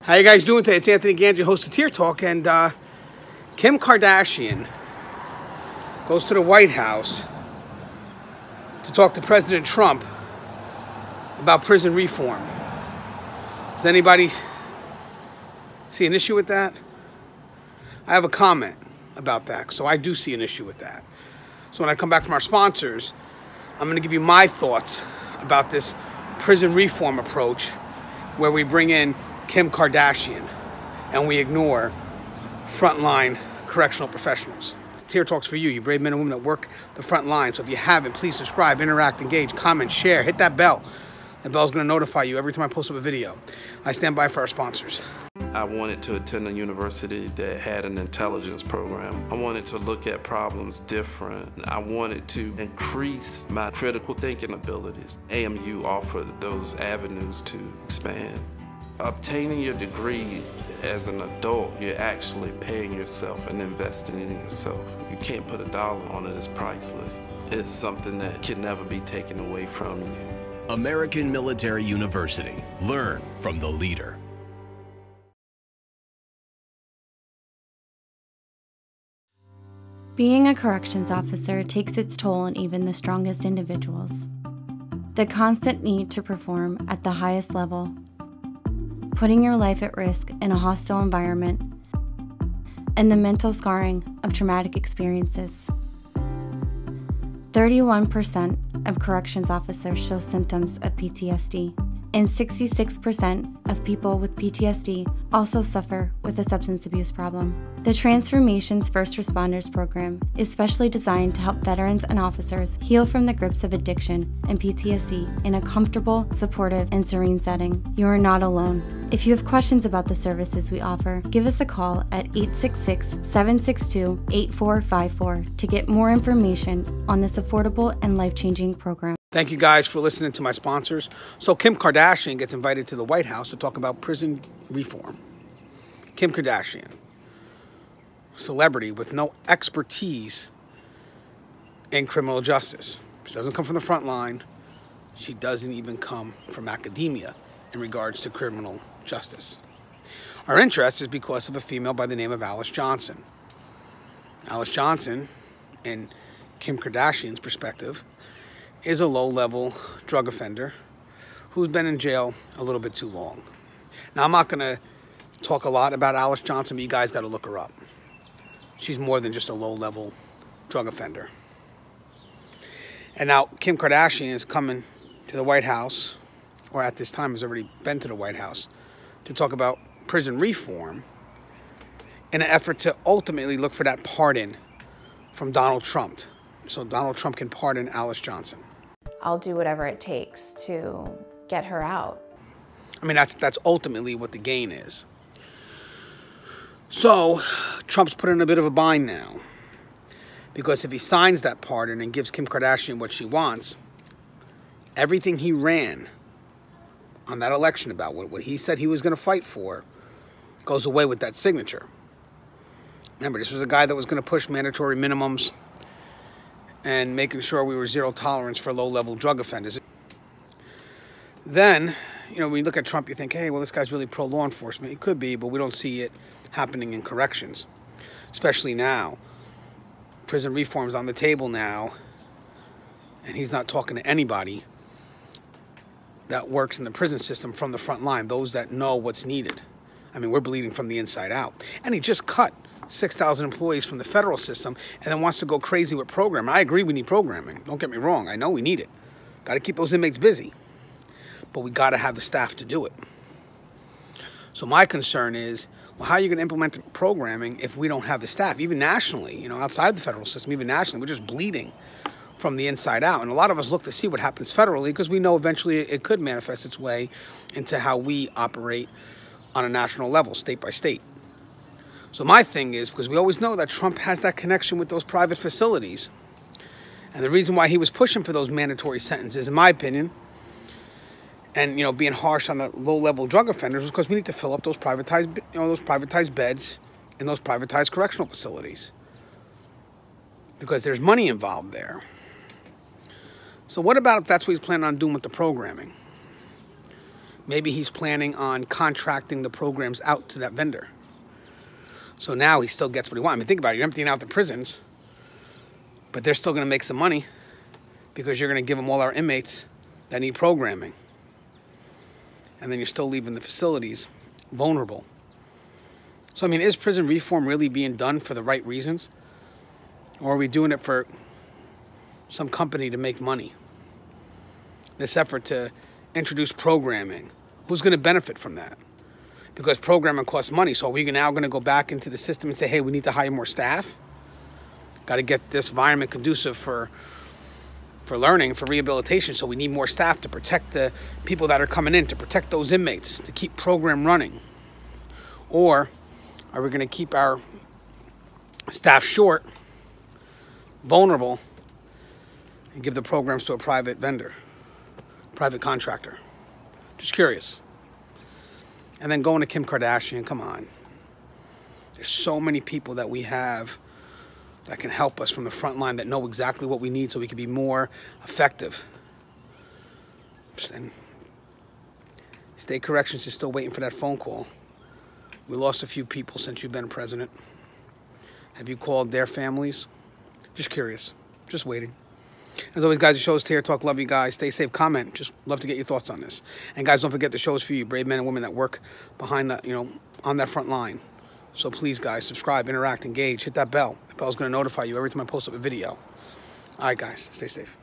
How you guys doing today? It's Anthony Gangi, host of Tier Talk, and Kim Kardashian goes to the White House to talk to President Trump about prison reform. Does anybody see an issue with that? I have a comment about that, so I do see an issue with that. So when I come back from our sponsors, I'm going to give you my thoughts about this prison reform approach where we bring in Kim Kardashian and we ignore frontline correctional professionals. Tier Talk's for you, you brave men and women that work the front line. So if you haven't, please subscribe, interact, engage, comment, share, hit that bell. The bell's going to notify you every time I post up a video. I stand by for our sponsors. I wanted to attend a university that had an intelligence program. I wanted to look at problems different. I wanted to increase my critical thinking abilities. AMU offered those avenues to expand. Obtaining your degree as an adult, you're actually paying yourself and investing in yourself. You can't put a dollar on it, it's priceless. It's something that can never be taken away from you. American Military University. Learn from the leader. Being a corrections officer takes its toll on even the strongest individuals. The constant need to perform at the highest level, putting your life at risk in a hostile environment, and the mental scarring of traumatic experiences. 31% of corrections officers show symptoms of PTSD, and 66% of people with PTSD also suffer with a substance abuse problem. The Transformations First Responders program is specially designed to help veterans and officers heal from the grips of addiction and PTSD in a comfortable, supportive, and serene setting. You are not alone. If you have questions about the services we offer, give us a call at 866-762-8454 to get more information on this affordable and life-changing program. Thank you guys for listening to my sponsors. So Kim Kardashian gets invited to the White House to talk about prison reform. Kim Kardashian, celebrity with no expertise in criminal justice. She doesn't come from the front line. She doesn't even come from academia in regards to criminal justice. Our interest is because of a female by the name of Alice Johnson. Alice Johnson, in Kim Kardashian's perspective, is a low-level drug offender who's been in jail a little bit too long. Now, I'm not going to talk a lot about Alice Johnson, but you guys got to look her up. She's more than just a low-level drug offender. And now Kim Kardashian is coming to the White House, or at this time has already been to the White House, to talk about prison reform in an effort to ultimately look for that pardon from Donald Trump. So Donald Trump can pardon Alice Johnson. I'll do whatever it takes to get her out. I mean, that's ultimately what the gain is. So Trump's put in a bit of a bind now, because if he signs that pardon and gives Kim Kardashian what she wants, everything he ran on that election about, what he said he was going to fight for, goes away with that signature. Remember, this was a guy that was going to push mandatory minimums and making sure we were zero tolerance for low-level drug offenders. Then, when you look at Trump, you think, hey, well, this guy's really pro-law enforcement. He could be, but we don't see it happening in corrections, especially now. Prison reform's on the table now, and he's not talking to anybody that works in the prison system from the front line, those that know what's needed. I mean, we're bleeding from the inside out. And he just cut 6,000 employees from the federal system and then wants to go crazy with programming. I agree we need programming. Don't get me wrong. I know we need it. Got to keep those inmates busy. But we got to have the staff to do it. So my concern is, well, how are you going to implement programming if we don't have the staff? Even nationally, outside of the federal system, even nationally, we're just bleeding from the inside out. And a lot of us look to see what happens federally because we know eventually it could manifest its way into how we operate on a national level, state by state. So my thing is, because we always know that Trump has that connection with those private facilities. And the reason why he was pushing for those mandatory sentences, in my opinion, and, being harsh on the low-level drug offenders, was because we need to fill up those privatized beds in those privatized correctional facilities. Because there's money involved there. So what about if that's what he's planning on doing with the programming? Maybe he's planning on contracting the programs out to that vendor. So now he still gets what he wants. I mean, think about it. You're emptying out the prisons, but they're still going to make some money because you're going to give them all our inmates that need programming. And then you're still leaving the facilities vulnerable. So, I mean, is prison reform really being done for the right reasons? Or are we doing it for some company to make money? This effort to introduce programming, who's going to benefit from that? Because programming costs money, so are we now going to go back into the system and say, hey, we need to hire more staff? Got to get this environment conducive for learning, for rehabilitation, so we need more staff to protect the people that are coming in, to protect those inmates, to keep program running. Or are we going to keep our staff short, vulnerable, and give the programs to a private vendor, private contractor? Just curious. And then going to Kim Kardashian, come on. There's so many people that we have that can help us from the front line, that know exactly what we need so we can be more effective. And State Corrections is still waiting for that phone call. We lost a few people since you've been president. Have you called their families? Just curious. Just waiting. As always, guys, the show's here. Talk, love you guys. Stay safe. Comment. Just love to get your thoughts on this. And guys, don't forget the show's for you, brave men and women that work behind that, on that front line. So please, guys, subscribe, interact, engage, hit that bell. The bell's going to notify you every time I post up a video. All right, guys, stay safe.